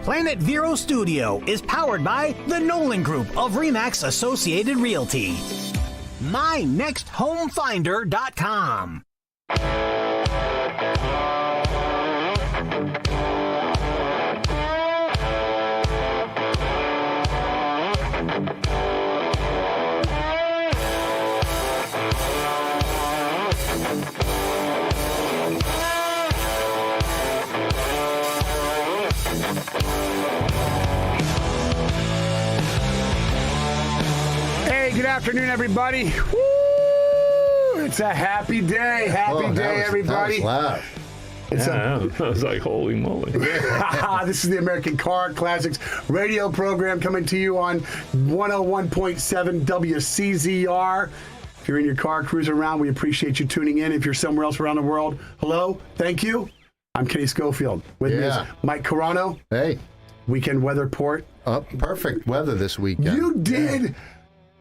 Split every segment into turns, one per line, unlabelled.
Planet Vero Studio is powered by the Nolan Group of RE/MAX Associated Realty. MyNextHomeFinder.com.
Hey, good afternoon, everybody. Woo! It's a happy day. Happy day, everybody.
That was loud.
I was like, holy moly.
This is the American Car Classics radio program coming to you on 101.7 WCZR. If you're in your car cruising around, we appreciate you tuning in. If you're somewhere else around the world, hello, thank you. I'm Kenny Schofield. With me is Mike Carano.
Hey.
Weekend weather report.
Perfect weather this weekend.
You did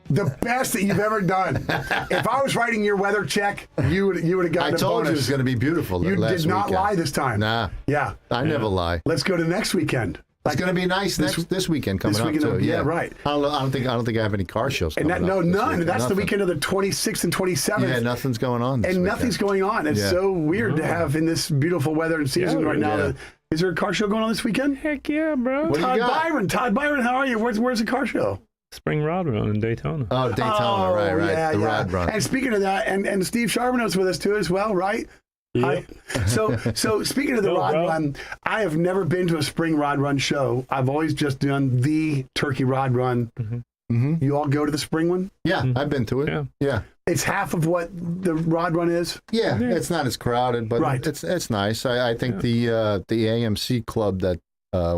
the best that you've ever done. If I was writing your weather check, you would have gotten a bonus.
I told you it was going to be beautiful
You
last
did not
weekend.
lie this time.
Nah.
Yeah.
I never lie.
Let's go to next weekend.
It's going to be nice this weekend coming up too.
Yeah, right.
I don't think I have any car shows coming up.
None.
Weekend.
That's the weekend of the 26th and 27th.
Yeah, nothing's going on this
and
weekend.
Nothing's going on. It's so weird to have in this beautiful weather and season right now.
Yeah.
Is there a car show going on this weekend?
Heck yeah, bro.
What do you got?
Todd Byron, how are you? Where's the car show?
Spring Rod Run in Daytona.
Oh, Daytona, right.
Yeah,
the Rod Run.
And speaking of that, and Steve Charbonneau's with us too as well, right?
Yeah.
So speaking of the Rod Run, I have never been to a spring Rod Run show. I've always just done the Turkey Rod Run.
Mm-hmm.
You all go to the spring one?
Yeah, I've been to it. Yeah.
It's half of what the Rod Run is?
Yeah, it's not as crowded, but it's nice. I think the AMC club that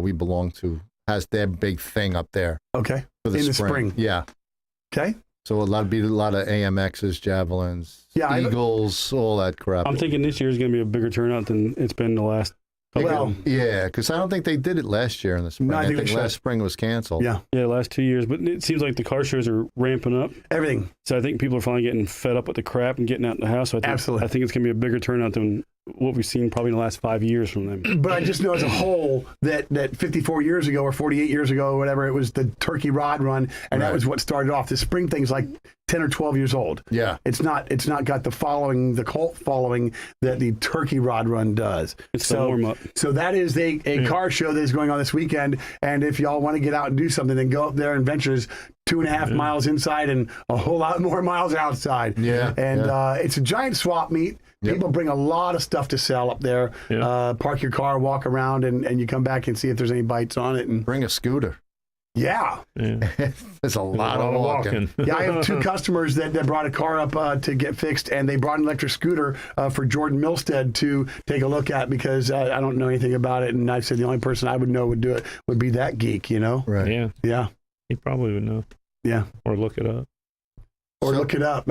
we belong to has their big thing up there.
Okay.
For the
in the spring.
Yeah.
Okay.
So a lot of AMXs, javelins, eagles, all that crap.
I'm thinking this year is going to be a bigger turnout than it's been the last couple.
Well,
yeah, because I don't think they did it last year in the spring.
No, I think
last spring was canceled.
Yeah.
Yeah, last 2 years. But it seems like the car shows are ramping up.
Everything.
So I think people are finally getting fed up with the crap and getting out in the house. So
Absolutely.
I think it's going to be a bigger turnout than what we've seen probably in the last 5 years from them.
But I just know as a whole that 54 years ago or 48 years ago or whatever, it was the Turkey Rod Run, and that was what started off. The spring thing's like 10 or 12 years old.
Yeah.
It's not got the cult following that the Turkey Rod Run does.
It's the warm-up.
So that is a car show that is going on this weekend, and if y'all want to get out and do something, then go up there and ventures 2.5 miles inside and a whole lot more miles outside.
Yeah.
And it's a giant swap meet.
Yep.
People bring a lot of stuff to sell up there.
Yeah.
Park your car, walk around, and you come back and see if there's any bites on it. And
Bring a scooter.
yeah.
There's a lot of walking.
Yeah, I have 2 customers that brought a car up to get fixed, and they brought an electric scooter for Jordan Milstead to take a look at because I don't know anything about it. And I said the only person I would know would do it would be that geek, you know?
Right.
Yeah.
Yeah.
He probably would know.
Yeah.
Or look it up.
Or look it up.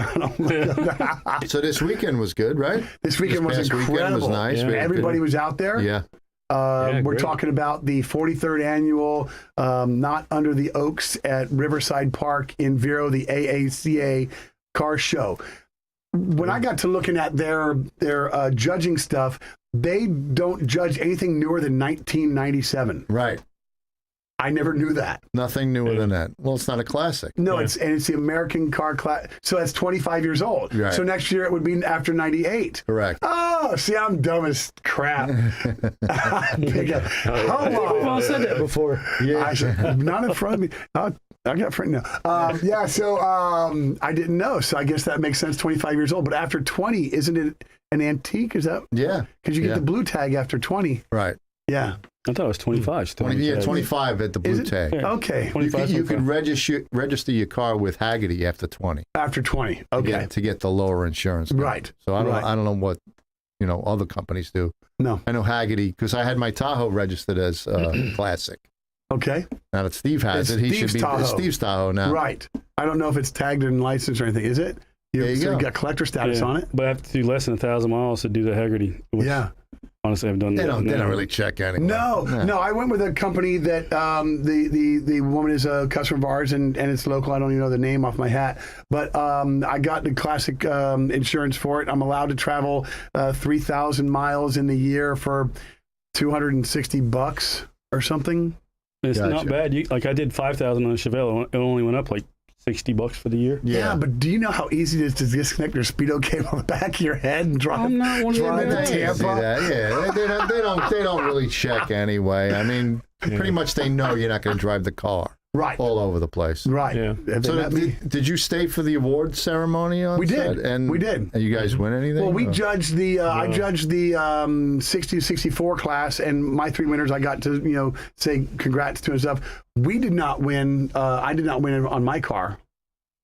So this weekend was good, right?
This weekend was
past
incredible.
Weekend was nice.
Yeah.
Everybody was out there.
Yeah.
We're
great.
talking about the 43rd annual Not Under the Oaks at Riverside Park in Vero, the AACA car show. When I got to looking at their judging stuff, they don't judge anything newer than 1997.
Right.
I never knew that.
Nothing newer than that. Well, it's not a classic.
No, it's the American Car Class. So that's 25 years old.
Right.
So next year it would be after 98.
Correct.
Oh, see, I'm dumb as crap. Hold on.
We've all said that before.
Yeah, not in front of me. I got friend now. So I didn't know. So I guess that makes sense. 25 years old, but after 20, isn't it an antique? Is that?
Yeah.
Because you get the blue tag after 20.
Right.
Yeah.
I thought it was 25.
25 at the blue tag.
Yeah.
Okay.
25.
You can register your car with Hagerty after 20.
After 20. Okay.
To get the lower insurance.
Right.
So I don't know what other companies do.
No.
I know Hagerty because I had my Tahoe registered as classic.
Okay.
Now that Steve has
It's
it, he
Steve's
should be
Tahoe.
Steve's Tahoe now.
Right. I don't know if it's tagged and licensed or anything. Is it?
There you go.
You got collector status on it.
But I have to do less than 1,000 miles to do the Hagerty. Which honestly, I've done
They
that.
don't really check anything.
No. I went with a company that the woman is a customer of ours, and it's local. I don't even know the name off my hat, but I got the classic insurance for it. I'm allowed to travel 3,000 miles in the year for $260 or something.
It's
Gotcha.
not bad. Like I did 5,000 on a Chevelle. It only went up like $60 for the year.
Yeah, but do you know how easy it is to disconnect your speedo cable on the back of your head and drive?
I'm not one of
drive
them
to
guys.
Tampa.
Yeah, they don't really check anyway. I mean, pretty much they know you're not going to drive the car
Right.
all over the place.
Right.
Yeah.
Have they
So
met me?
did you stay for the award ceremony on
We
set?
did.
And
We did.
And you guys win anything?
Well, we
or?
judged the. I judged the 60 to 64 class, and my 3 winners. I got to say congrats to and stuff. We did not win. I did not win on my car.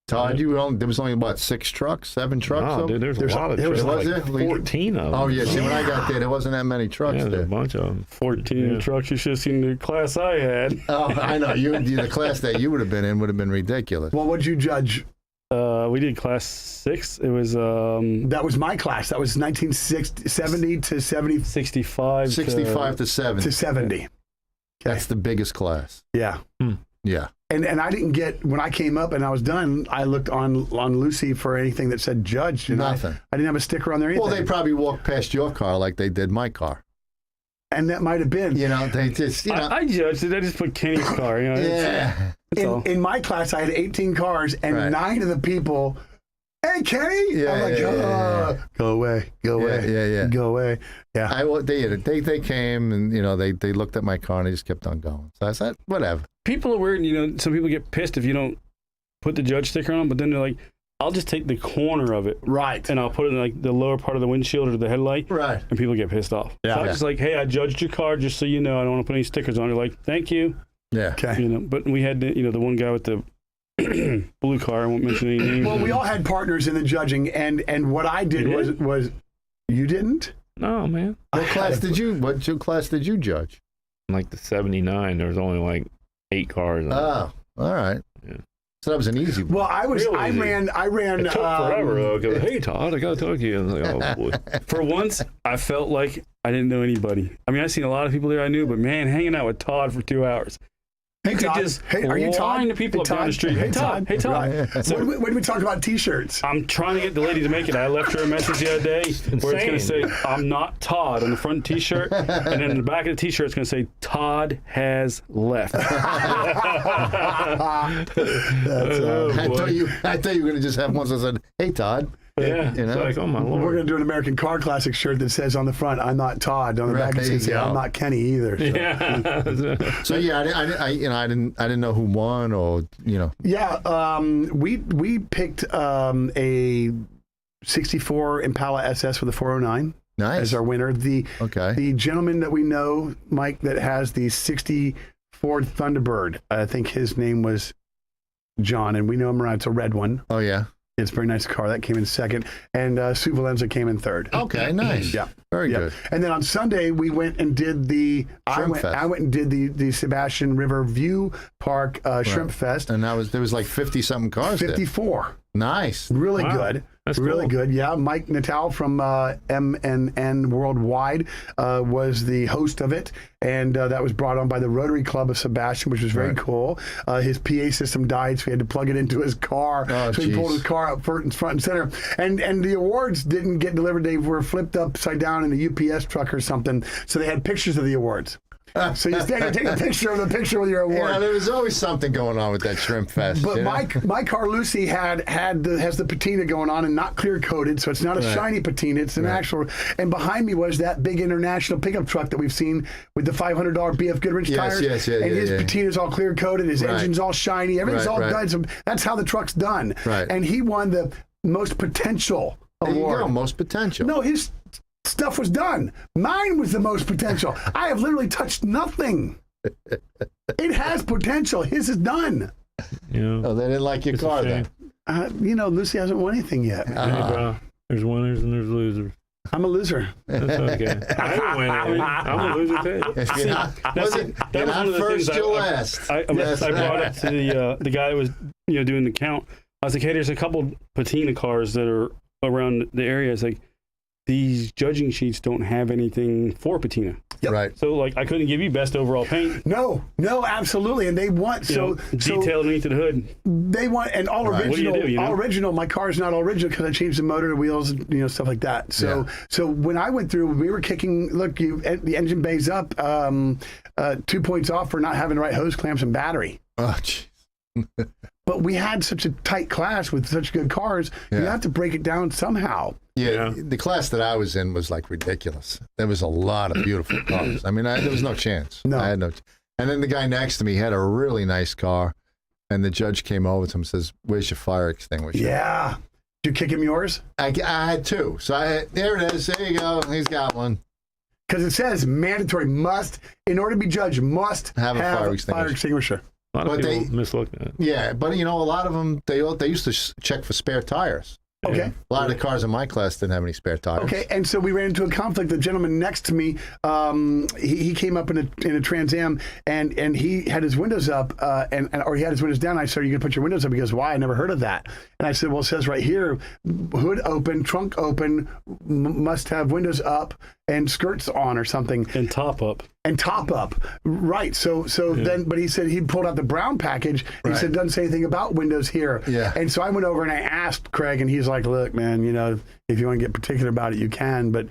Todd, there was only about 6 trucks, 7 trucks.
No, dude, there's a lot of
there was
trucks.
like
Like 14 of them.
Oh yeah, see when I got there was not that many trucks
Yeah, there's
there.
a bunch of them.
14 trucks. You should have seen the class I had.
Oh, I know. The class that you would have been in would have been ridiculous.
Well, what'd you judge?
We did class 6. It was
That was my class. That was 1970 to
65.
65 to 70.
to 70.
That's the biggest class.
Yeah.
Yeah.
And I didn't get, when I came up and I was done, I looked on Lucy for anything that said judged. And
Nothing.
I didn't have a sticker on there either.
Well, they probably walked past your car like they did my car.
And that might have been.
You know, they just,
I judged it. I just put Kenny's car.
yeah.
That's all.
In my class, I had 18 cars, and
Right.
9 of the people, hey, Kenny!
Yeah,
I'm like,
yeah.
go away, go away,
yeah.
go away. Yeah.
They came and, they looked at my car and they just kept on going. So I said, whatever.
People are weird. Some people get pissed if you don't put the judge sticker on, but then they're like, I'll just take the corner of it
Right.
and I'll put it in like the lower part of the windshield or the headlight.
Right.
And people get pissed off.
Yeah.
So I was just like, hey, I judged your car just so you know. I don't want to put any stickers on it. Like, thank you.
Yeah.
Okay.
But we had the one guy with the blue car. I won't mention any names.
Well, we all had partners in the judging, and what I did was you didn't?
No, man.
What class did you judge?
Like the 79, there was only like 8 cars.
Oh, all right.
Yeah.
So that was an easy one.
Well, I
Really easy.
ran.
It took forever though. Go, hey Todd, I gotta talk to you. I was like, oh boy.
For once, I felt like I didn't know anybody. I mean, I've seen a lot of people there I knew, but man, hanging out with Todd for 2 hours.
Hey,
You could
Todd.
just
Hey, are you Todd?
line the people
Hey,
up down
Todd.
the street.
Hey,
Hey, Todd. Hey, Todd.
Right.
So
When did we talk about T-shirts?
I'm trying to get the lady to make it. I left her a message the other day where it's going to say, I'm not Todd on the front T-shirt. And then in the back of the T-shirt, it's going to say, Todd has left.
I thought you were going to just have one that said, hey, Todd.
Yeah.
You know?
It's like, oh my
We're
lord.
going to do an American Car Classic shirt that says on the front, I'm not Todd. On the
Right,
back, it
there you
says,
go.
I'm not Kenny either. So.
Yeah.
So yeah, I didn't know who won or
Yeah, we picked a 64 Impala SS with a 409
nice
as our winner. The gentleman that we know, Mike, that has the 60 Ford Thunderbird, I think his name was John, and we know him around. It's a red one.
Oh yeah.
It's a very nice car. That came in second, and Sue Valenza came in third.
Okay, nice.
Yeah.
Very
Yeah.
good.
And then on Sunday we went and did
Shrimp Fest.
I went and did the Sebastian River View Park Shrimp Fest.
And there was like 50 something cars
54.
there. Nice.
Really
Wow.
good.
That's
really
cool.
good. Yeah. Mike Natal from MNN Worldwide was the host of it. And that was brought on by the Rotary Club of Sebastian, which was very cool. His PA system died, so he had to plug it into his car.
Oh,
so he
geez.
pulled his car up front and center. And the awards didn't get delivered. They were flipped upside down in the UPS truck or something. So they had pictures of the awards. So you stand and take a picture of the picture with your award.
Yeah, there was always something going on with that Shrimp Fest.
But
you know?
my car Lucy has the patina going on and not clear coated, so it's not a shiny patina. It's an actual. And behind me was that big international pickup truck that we've seen with the $500 BF Goodrich tires. And his patina's all clear coated, his engine's all shiny, everything's all done. So that's how the truck's done.
Right.
And he won the most potential
There you
award.
go, most potential.
No, his stuff was done. Mine was the most potential. I have literally touched nothing. It has potential. His is done.
Yeah.
Oh, they didn't like your
It's a
car
shame.
then.
Lucy hasn't won anything yet.
Hey, bro. There's winners and there's losers.
I'm a loser.
That's okay. I didn't win anything. I'm a loser too.
You're not,
That's
you're
that was
not
one of the
first,
things
you're last.
I brought up to the guy that was doing the count. I was like, hey, there's a couple patina cars that are around the area. It's like, these judging sheets don't have anything for patina.
Yep.
Right.
So like I couldn't give you best overall paint.
No, absolutely. And they want
Detail underneath the hood.
they want and all
Right.
original.
What do you do,
All original. My car's not all original because I changed the motor, the wheels, stuff like that. So when I went through, we were kicking. Look, the engine bay's up. 2 points off for not having the right hose clamps and battery.
Oh, jeez.
But we had such a tight class with such good cars. You have to break it down somehow.
Yeah, the class that I was in was like ridiculous. There was a lot of beautiful cars. I mean, there was no chance.
No.
I had no. And then the guy next to me had a really nice car, and the judge came over to him and says, "Where's your fire extinguisher?"
Yeah. Did you kick him yours?
I had two. So there it is. There you go. He's got one.
Because it says mandatory must, in order to be judged, must
Have a fire extinguisher.
A lot of
But
people mislooked at it.
Yeah, but a lot of them they used to check for spare tires.
Okay.
A lot of the cars in my class didn't have any spare tires.
Okay, and so we ran into a conflict. The gentleman next to me, he came up in a Trans Am, and he had his windows up, or he had his windows down. I said, "Are you going to put your windows up?" He goes, "Why? I never heard of that." And I said, "Well, it says right here, hood open, trunk open, must have windows up and skirts on or something."
And top up.
And top up, right? So then, but he said he pulled out the brown package. And He said doesn't say anything about windows here.
Yeah.
And so I went over and I asked Craig, and he's like, "Look, man, if you want to get particular about it, you can, but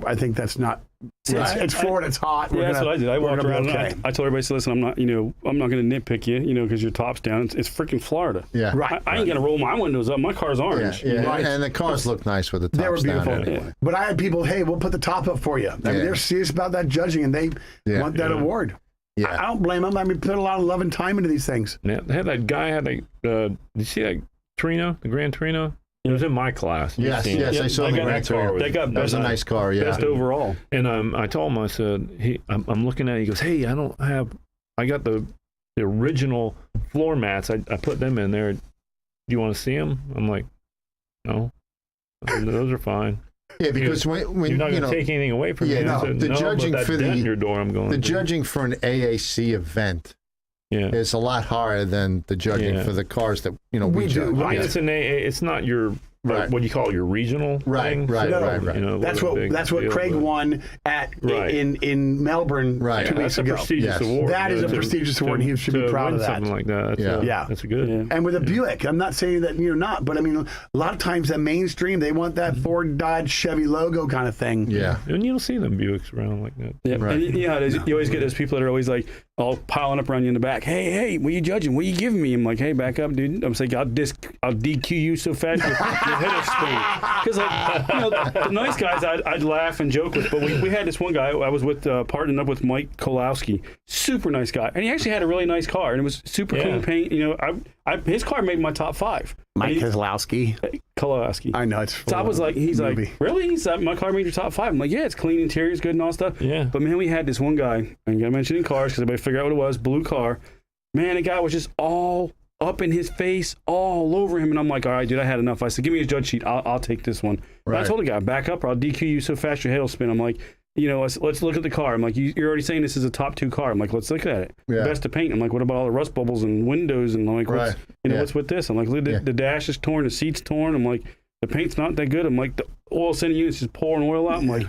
I think that's not. It's Florida. It's hot.
Yeah, that's what I did. I walked around. And I told everybody, "Listen, I'm not going to nitpick you, because your top's down. It's freaking Florida.
Yeah.
Right.
I ain't going to roll my windows up. My car's orange.
Yeah.
Right.
And the cars look nice with the tops
They were beautiful.
down anyway.
But I had people, hey, we'll put the top up for you. I mean, they're serious about that judging, and they want that award.
Yeah.
I don't blame them. I mean, put a lot of love and time into these things.
Yeah, they had that guy did you see that Torino, the Grand Torino? It was in my class. You've
Yes,
seen
yes,
it.
I saw
They
the
got
Grand
that car.
Touring.
They got
That was a
best-
nice car, yeah.
Best overall.
And I told him, I said, I'm looking at it. He goes, "Hey, I got the original floor mats. I put them in there. Do you want to see them?" I'm like, "No, those are fine."
Yeah, because when
You're not going to take anything away from
Yeah,
me. I
no,
said,
the
"No,
judging
but that
for
dent
the-
in your door, I'm going
the
to."
judging for an AAC event
Yeah.
is a lot higher than the judging
Yeah.
for the cars that we
We do,
judge.
I
right.
mean, it's not your
Right.
what do you call it, your regional
Right,
thing?
right,
No.
right.
That's what
deal,
Craig
but-
won at
Right.
in Melbourne
Right.
2
Yeah,
weeks
that's a
ago.
prestigious
Yes.
award.
That is a
To-
prestigious award, and he should be
to
proud
win
of that.
Something like that.
Yeah.
That's good.
Yeah.
And with a Buick, I'm not saying that you're not, but I mean, a lot of times that mainstream, they want that Ford, Dodge, Chevy logo kind of thing.
Yeah.
And you don't see them Buicks around like that.
Yeah,
Right.
and you always get those people that are always like all piling up around you in the back. Hey, what are you judging? What are you giving me? I'm like, hey, back up, dude. I'm saying, I'll DQ you so fast your head will spin. Because the nice guys I'd laugh and joke with, but we had this one guy I was with, partnering up with Mike Kolowski, super nice guy, and he actually had a really nice car, and it was super clean paint. His car made my top 5.
Mike Kozlowski.
Kolowski.
I know it's.
So I was like, he's
movie.
like, really? He's like, my car made your top 5. I'm like, yeah, it's clean, interior's good and all stuff.
Yeah.
But man, we had this one guy, I ain't gonna mention in cars because everybody figure out what it was, blue car. Man, the guy was just all up in his face, all over him. And I'm like, all right, dude, I had enough. I said, give me his judge sheet. I'll take this one. And I
Right.
told the guy, back up or I'll DQ you so fast your head will spin. I'm like, let's look at the car. I'm like, you're already saying this is a top 2 car. I'm like, let's look at it.
Yeah.
Best to paint. I'm like, what about all the rust bubbles and windows? And I'm like,
Right.
what's with this? I'm like, look, the dash is torn, the seat's torn. I'm like, the paint's not that good. I'm like, the oil sending unit's just pouring oil out. I'm like,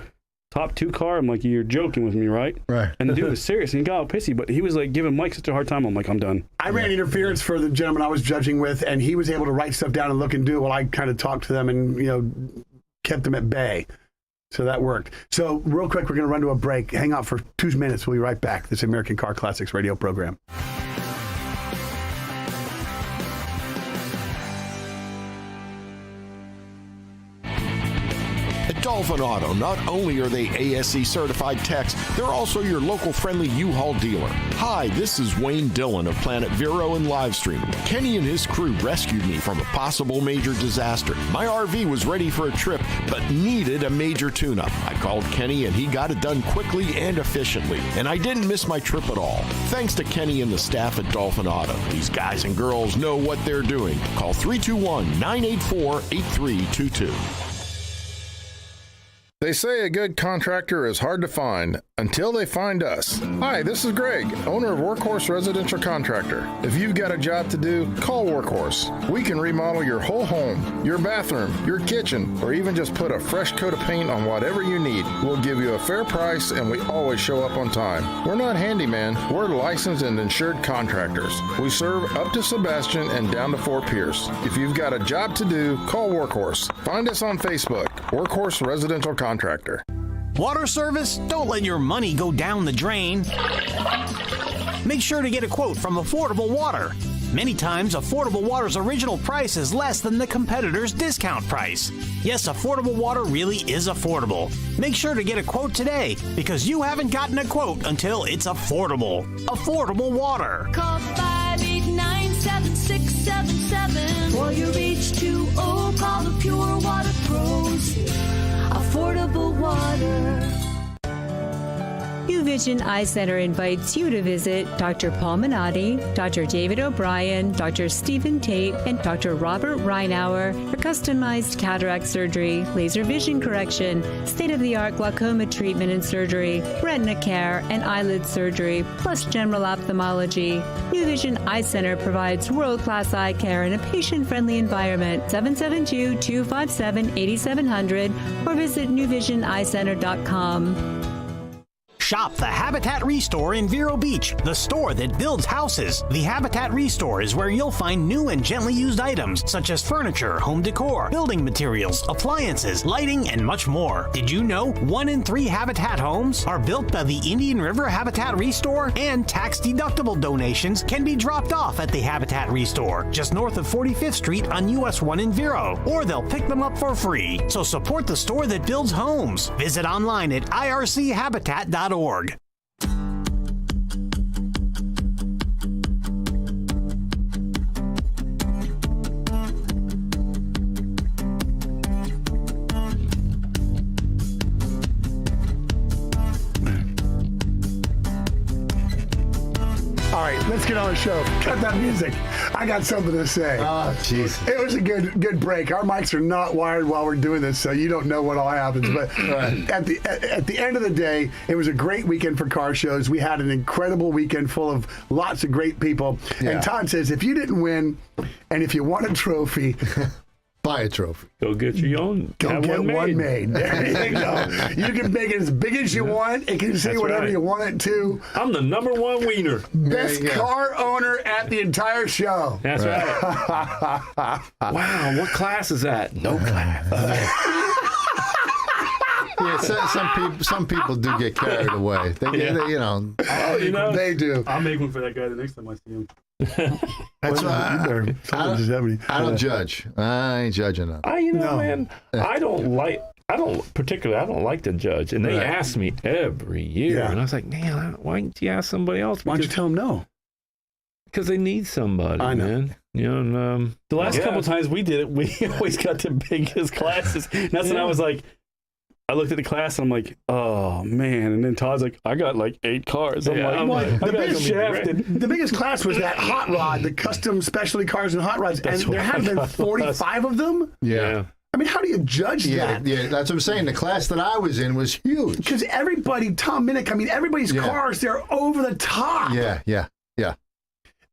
top 2 car. I'm like, you're joking with me, right?
Right.
And the dude was serious and he got all pissy, but he was like giving Mike such a hard time. I'm like, I'm done.
I ran interference for the gentleman I was judging with, and he was able to write stuff down and look and do it while I kind of talked to them and kept them at bay. So that worked. So real quick, we're going to run to a break. Hang out for 2 minutes. We'll be right back. This American Car Classics radio program.
At Dolphin Auto, not only are they ASE certified techs, they're also your local friendly U-Haul dealer. Hi, this is Wayne Dillon of Planet Vero and Livestream. Kenny and his crew rescued me from a possible major disaster. My RV was ready for a trip, but needed a major tune-up. I called Kenny and he got it done quickly and efficiently, and I didn't miss my trip at all. Thanks to Kenny and the staff at Dolphin Auto. These guys and girls know what they're doing. Call 321-984-8322.
They say a good contractor is hard to find until they find us. Hi, this is Greg, owner of Workhorse Residential Contractor. If you've got a job to do, call Workhorse. We can remodel your whole home, your bathroom, your kitchen, or even just put a fresh coat of paint on whatever you need. We'll give you a fair price, and we always show up on time. We're not handyman, we're licensed and insured contractors. We serve up to Sebastian and down to Fort Pierce. If you've got a job to do, call Workhorse. Find us on Facebook, Workhorse Residential Contractor.
Water service? Don't let your money go down the drain. Make sure to get a quote from Affordable Water. Many times, Affordable Water's original price is less than the competitor's discount price. Yes, Affordable Water really is affordable. Make sure to get a quote today, because you haven't gotten a quote until it's affordable. Affordable Water.
Call 589-7677 for your H2O. Call the Pure Water Pros. Affordable Water.
UVision Eye Center invites you to visit Dr. Paul Minotti, Dr. David O'Brien, Dr. Stephen Tate, and Dr. Robert Reinauer for customized cataract surgery, laser vision correction, state-of-the-art glaucoma treatment and surgery, retina care, and eyelid surgery, plus general ophthalmology. UVision Eye Center provides world-class eye care in a patient-friendly environment. 772-257-8700 or visit newvisioneyecenter.com.
Shop the Habitat Restore in Vero Beach, the store that builds houses. The Habitat Restore is where you'll find new and gently used items such as furniture, home decor, building materials, appliances, lighting, and much more. Did you know 1 in 3 Habitat homes are built by the Indian River Habitat Restore? And tax-deductible donations can be dropped off at the Habitat Restore, just north of 45th Street on US 1 in Vero. Or they'll pick them up for free. So support the store that builds homes. Visit online at irchabitat.org.
All right, let's get on the show. Cut that music. I got something to say.
Oh, jeez.
It was a good break. Our mics are not wired while we're doing this, so you don't know what all happens. But at the end of the day, it was a great weekend for car shows. We had an incredible weekend full of lots of great people.
Yeah.
And Todd says, if you didn't win, and if you want a trophy,
buy a trophy.
Go get your own.
go get one made. There you go. You can make it as big as you want. It can say
That's
whatever
right.
you want it to.
I'm the #1 wiener.
Best
you go.
car owner at the entire show.
That's right. Wow, what class is that? No class.
Yeah, some people do get carried away. They you know.
Oh, you know,
They do.
I'll make one for that guy the next time I see him.
That's why
I don't judge. I ain't judging them.
man, I don't like to judge. And they ask me every year.
Yeah.
And I was like, man, why didn't you ask somebody else?
Why don't you tell them no?
Because they need somebody,
I know.
man. You know, and,
The last couple times we did it, we always got the biggest classes. And that's when I was like, I looked at the class and I'm like, oh man. And then Todd's like, I got like 8 cars. I'm like,
the
I got
biggest
shafted.
The biggest class was that hot rod, the custom specialty cars and hot rods, and there had been 45 of them.
Yeah.
I mean, how do you judge
Yeah,
that?
yeah, that's what I'm saying. The class that I was in was huge.
Because everybody, Tom Minnick, I mean, everybody's cars, they're over the top.
Yeah.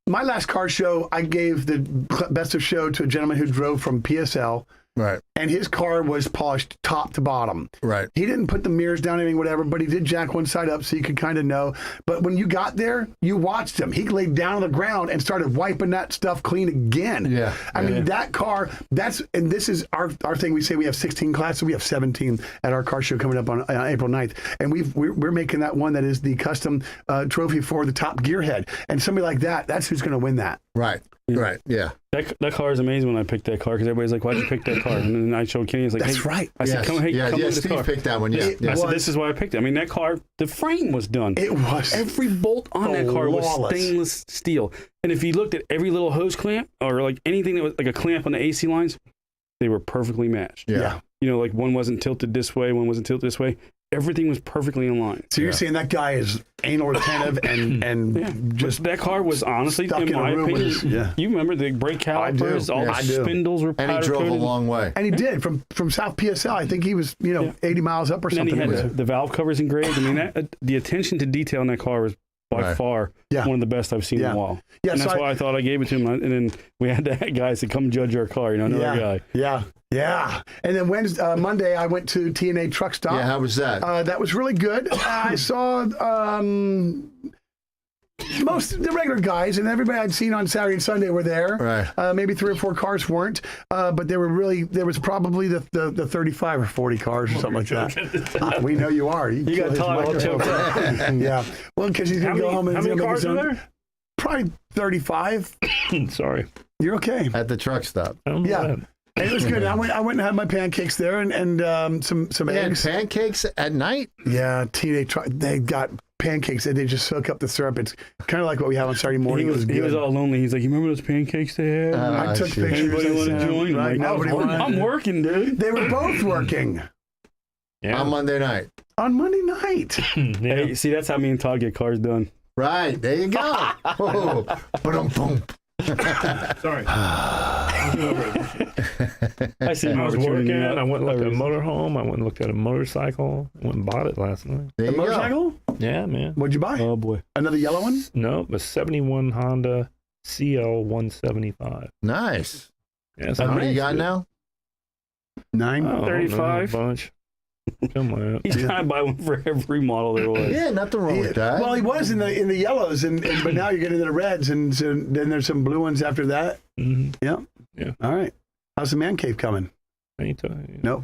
My last car show, I gave the best of show to a gentleman who drove from PSL.
Right.
And his car was polished top to bottom.
Right.
He didn't put the mirrors down, anything, whatever, but he did jack one side up so you could kind of know. But when you got there, you watched him. He laid down on the ground and started wiping that stuff clean again.
Yeah.
I mean, that car, and this is our thing. We say we have 16 classes. We have 17 at our car show coming up on April 9th. And we're making that one that is the custom trophy for the top gearhead. And somebody like that, that's who's going to win that.
Right. Right. Yeah.
That car is amazing when I picked that car because everybody's like, why'd you pick that car? And then I showed Kenny, he's like,
That's
hey.
right.
I said, come look at this
Steve
car.
picked that one. Yeah.
It
I said,
was-
this is why I picked it. I mean, that car, the frame was done.
It was.
Every bolt on that car was
flawless.
stainless steel. And if you looked at every little hose clamp or like anything that was like a clamp on the AC lines, they were perfectly matched.
Yeah.
You know, like one wasn't tilted this way, one wasn't tilted this way. everything was perfectly in line.
So you're saying that guy is anal retentive and just
that car was honestly,
stuck
in
in a
my
room with
opinion,
his-
you remember the brake calipers, all the spindles were
And he
powder
drove a
coated.
long way.
And he did from South PSL. I think he was 80 miles up or
And then
something.
he had the valve covers engraved. I mean, the attention to detail in that car was by far one of the best I've seen in a while.
Yeah,
and
so
that's why I thought I gave it to him. And then we had that guys to come judge our car. Another guy.
Yeah. And then Monday, I went to TNA Truck Stop.
Yeah, how was that?
That was really good. I saw most of the regular guys, and everybody I'd seen on Saturday and Sunday were there.
Right.
Maybe 3 or 4 cars weren't, but there was probably the 35 or 40 cars or something like that. We know you are.
You got Todd all choked up.
Yeah. Well, because he's going to go home and
how many cars are there?
Probably 35.
Sorry.
You're okay.
At the truck stop.
Yeah. And it was good. I went and had my pancakes there and some eggs.
Pancakes at night?
Yeah, they got pancakes and they just soak up the syrup. It's kind of like what we have on Saturday morning.
He was all lonely. He's like, you remember those pancakes they had?
I took pictures.
Anybody want to join?
Right,
I'm working, dude.
They were both working.
Yeah. On Monday night.
On Monday night.
Hey, see, that's how me and Todd get cars done.
Right. There you go. Oh, boom.
Sorry.
I see.
I was working. I went and looked at a motorhome. I went and looked at a motorcycle. I went and bought it last night.
A motorcycle?
Yeah, man.
What'd you buy?
Oh boy,
another yellow one?
No, a '71 Honda CL 175.
Nice.
Yeah,
how many you got now?
9.
35.
Bunch. Something like that.
He's trying to buy one for every model there was.
Yeah, nothing wrong with that.
Well, he was in the yellows, but now you're getting into the reds, and so then there's some blue ones after that.
Mm-hmm.
Yeah. All right. How's the man cave coming?
Anytime.
Nope.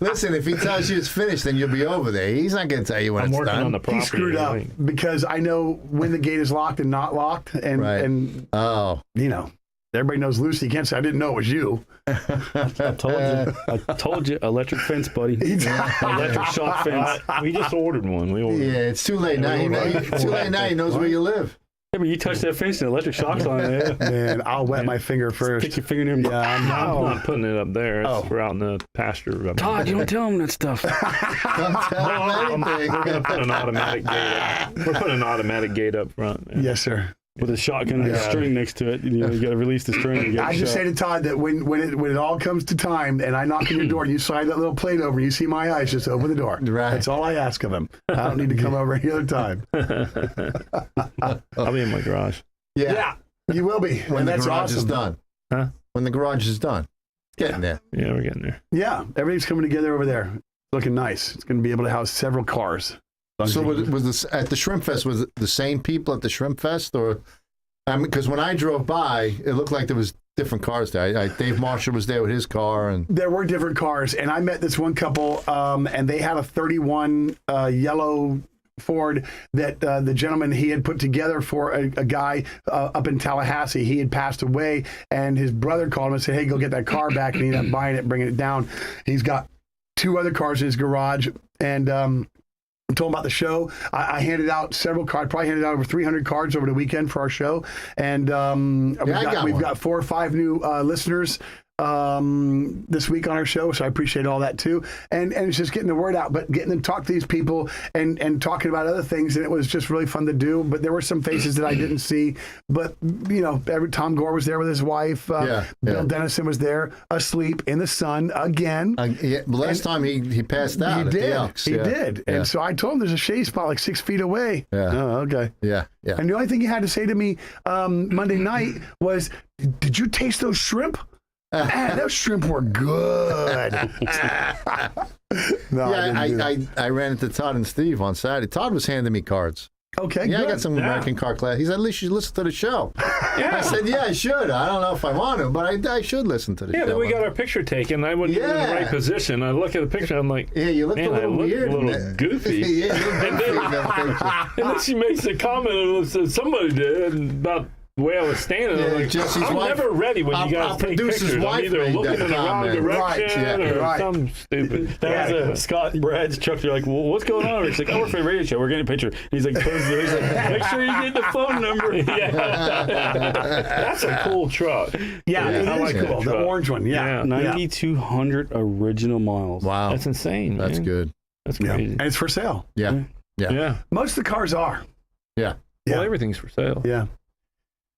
Listen, if he tells you it's finished, then you'll be over there. He's not going to tell you when
I'm
it's
working
done.
on the property.
He screwed up because I know when the gate is locked and not locked, and everybody knows Lucy. You can't say I didn't know it was you.
I
told you, electric fence, buddy. Electric shock fence.
We just ordered one.
It's too late now. Too late now. He knows where you live.
Yeah, but you touch that fence and electric shock's on it.
Man, I'll wet my finger first.
Stick your finger in there.
Yeah, I'm not putting it up there. It's out in the pasture.
Todd, you don't tell him that stuff.
Don't tell him anything.
We're going to put an automatic gate up. We're putting an automatic gate up front.
Yeah. Yes, sir.
With a shotgun and a string next to it. You got to release the string.
I just say to Todd that when it all comes to time and I knock on your door and you slide that little plate over and you see my eyes, just open the door.
Right.
That's all I ask of him. I don't need to come over any other time.
I'll be in my garage.
Yeah. You will be.
When the garage is done.
Huh?
When the garage is done. Getting there.
Yeah, we're getting there.
Yeah. Everything's coming together over there. Looking nice. It's going to be able to house several cars.
So was this at the Shrimp Fest? Was it the same people at the Shrimp Fest, or? I mean, because when I drove by, it looked like there was different cars there. Dave Marshall was there with his car, and
there were different cars. And I met this one couple, and they had a 31 yellow Ford that the gentleman he had put together for a guy up in Tallahassee. He had passed away, and his brother called him and said, "Hey, go get that car back." And he ended up buying it, bringing it down. He's got 2 other cars in his garage, and I told him about the show. I handed out several cards. Probably handed out over 300 cards over the weekend for our show, and we've got 4 or 5 new listeners this week on our show, so I appreciate all that too. And it's just getting the word out, but getting to talk to these people and talking about other things, and it was just really fun to do. But there were some faces that I didn't see, but Tom Gore was there with his wife. Bill Dennison was there, asleep in the sun again.
Last time he passed out.
He did. He did.
Yeah.
And so I told him there's a shade spot like 6 feet away.
Yeah.
Oh, okay.
Yeah.
And the only thing he had to say to me Monday night was, "Did you taste those shrimp? Man, those shrimp were good."
I ran into Todd and Steve on Saturday. Todd was handing me cards.
Okay,
yeah,
good.
I got some American car class. He said, "At least you should listen to the show." I said, "Yeah, I should. I don't know if I want to, but I should listen to the show."
Yeah, then we got our picture taken. I wasn't in the right position. I look at the picture. I'm like,
"Yeah, you look a little weird,
a little goofy."
Yeah,
and then she makes a comment. Somebody did about the way I was standing,
Yeah,
I'm like,
Jesse's
I'm
wife-
never ready when
our-
you guys
our
take
producer's
pictures. I'm
wife
either
made
looking
that
in the wrong
comment.
direction
Right,
or
right.
something stupid.
That was Scott and Brad's truck. They're like, well, what's going on? He's like, I work for the radio show. We're getting a picture. And he's like, he's like, make sure you get the phone number.
That's a cool truck.
Yeah, it
I
is
like that
cool. The
truck.
orange one. Yeah.
Yeah.
9,200 original miles.
Wow.
That's insane.
That's
man.
good.
That's
Yeah.
crazy.
And it's for sale.
Yeah.
Yeah.
Most of the cars are.
Yeah.
Yeah.
Well, everything's for sale
Yeah.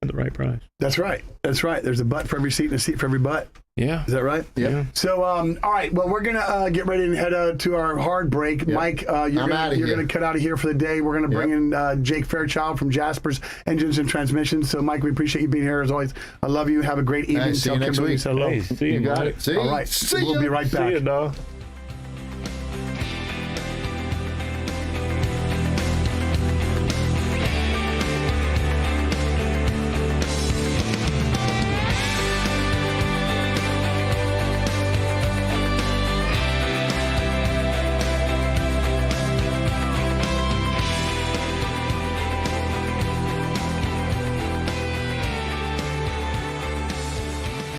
at the right price.
That's right. That's right. There's a butt for every seat and a seat for every butt.
Yeah.
Is that right?
Yeah.
So, all right. Well, we're gonna get ready and head to our hard break.
Yep.
Mike, you're
I'm outta
you're
here.
gonna cut out of here for the day. We're gonna bring in Jake Fairchild from Jasper's Engines and Transmissions. So, Mike, we appreciate you being here as always. I love you. Have a great evening.
Hey, see you
Tell
next
Kimberly
week.
say hello.
Hey, see you,
You got
Mike.
it. See
All right.
See
We'll
ya.
be right back.
See you, dog.